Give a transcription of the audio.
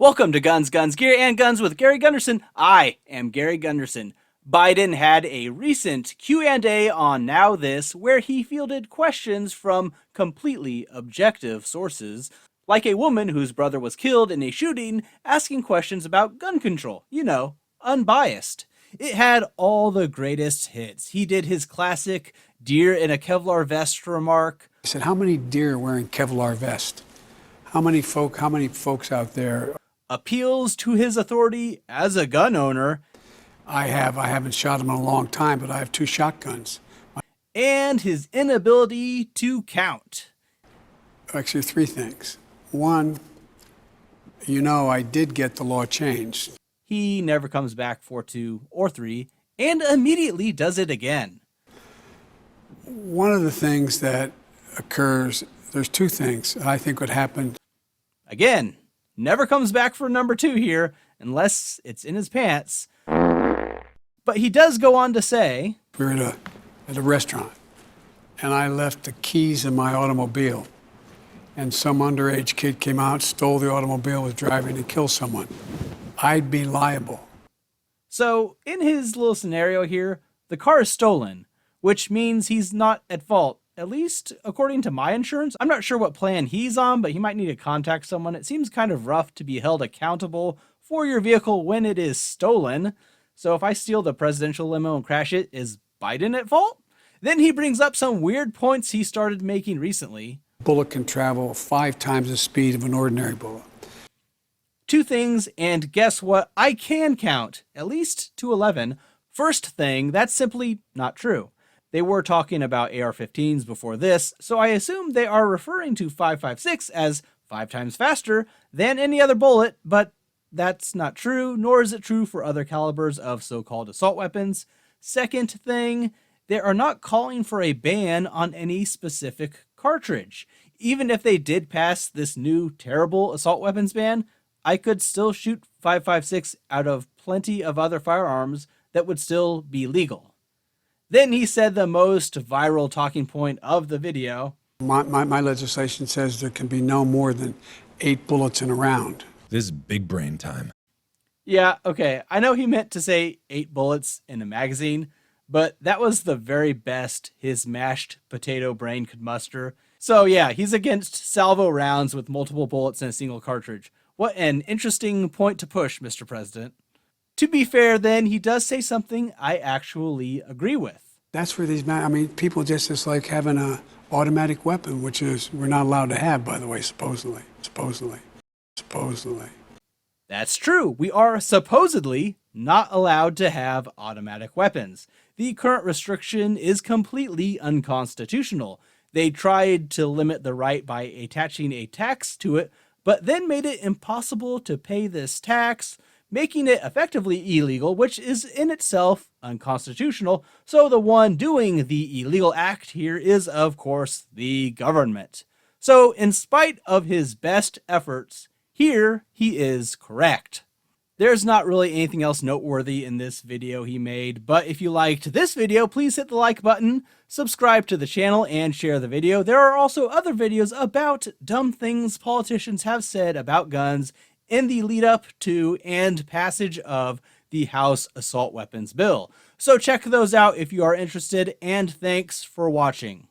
Welcome to Guns, Guns, Gear, and Guns with Gary Gunderson. I am Gary Gunderson. Biden had a recent Q&A on Now This where he fielded questions from completely objective sources, like a woman whose brother was killed in a shooting asking questions about gun control. Unbiased. It had all the greatest hits. He did his classic deer in a Kevlar vest remark. I said, how many deer are wearing Kevlar vest? How many folks out there? Appeals to his authority as a gun owner. I haven't shot them in a long time, but I have 2 shotguns. And his inability to count. Actually, 3 things. 1, I did get the law changed. He never comes back for 2 or 3 and immediately does it again. One of the things that occurs, there's 2 things I think would happen. Again, never comes back for number 2 here unless it's in his pants. But he does go on to say, We were at a restaurant, and I left the keys in my automobile, and some underage kid came out, stole the automobile, was driving and killed someone. I'd be liable. So in his little scenario here, the car is stolen, which means he's not at fault, at least according to my insurance. I'm not sure what plan he's on, but he might need to contact someone. It seems kind of rough to be held accountable for your vehicle when it is stolen. So if I steal the presidential limo and crash it, is Biden at fault? Then he brings up some weird points he started making recently. Bullet can travel 5 times the speed of an ordinary bullet. 2 things, and guess what? I can count, at least to 11. First thing, that's simply not true. They were talking about AR-15s before this, so I assume they are referring to 5.56 as 5 times faster than any other bullet, but that's not true, nor is it true for other calibers of so-called assault weapons. Second thing, they are not calling for a ban on any specific cartridge. Even if they did pass this new terrible assault weapons ban, I could still shoot 5.56 out of plenty of other firearms that would still be legal. Then he said the most viral talking point of the video. My legislation says there can be no more than 8 bullets in a round. This is big brain time. Yeah, okay, I know he meant to say 8 bullets in a magazine, but that was the very best his mashed potato brain could muster. So yeah, he's against salvo rounds with multiple bullets in a single cartridge. What an interesting point to push, Mr. President. To be fair, then, he does say something I actually agree with. That's where people just like having an automatic weapon, which is we're not allowed to have, by the way, supposedly. That's true. We are supposedly not allowed to have automatic weapons. The current restriction is completely unconstitutional. They tried to limit the right by attaching a tax to it, but then made it impossible to pay this tax, making it effectively illegal, which is in itself unconstitutional. So the one doing the illegal act here is, of course, the government. So in spite of his best efforts, here he is correct. There's not really anything else noteworthy in this video he made, but if you liked this video, please hit the like button, subscribe to the channel, and share the video. There are also other videos about dumb things politicians have said about guns in the lead up to and passage of the House Assault Weapons Bill. So check those out if you are interested, and thanks for watching.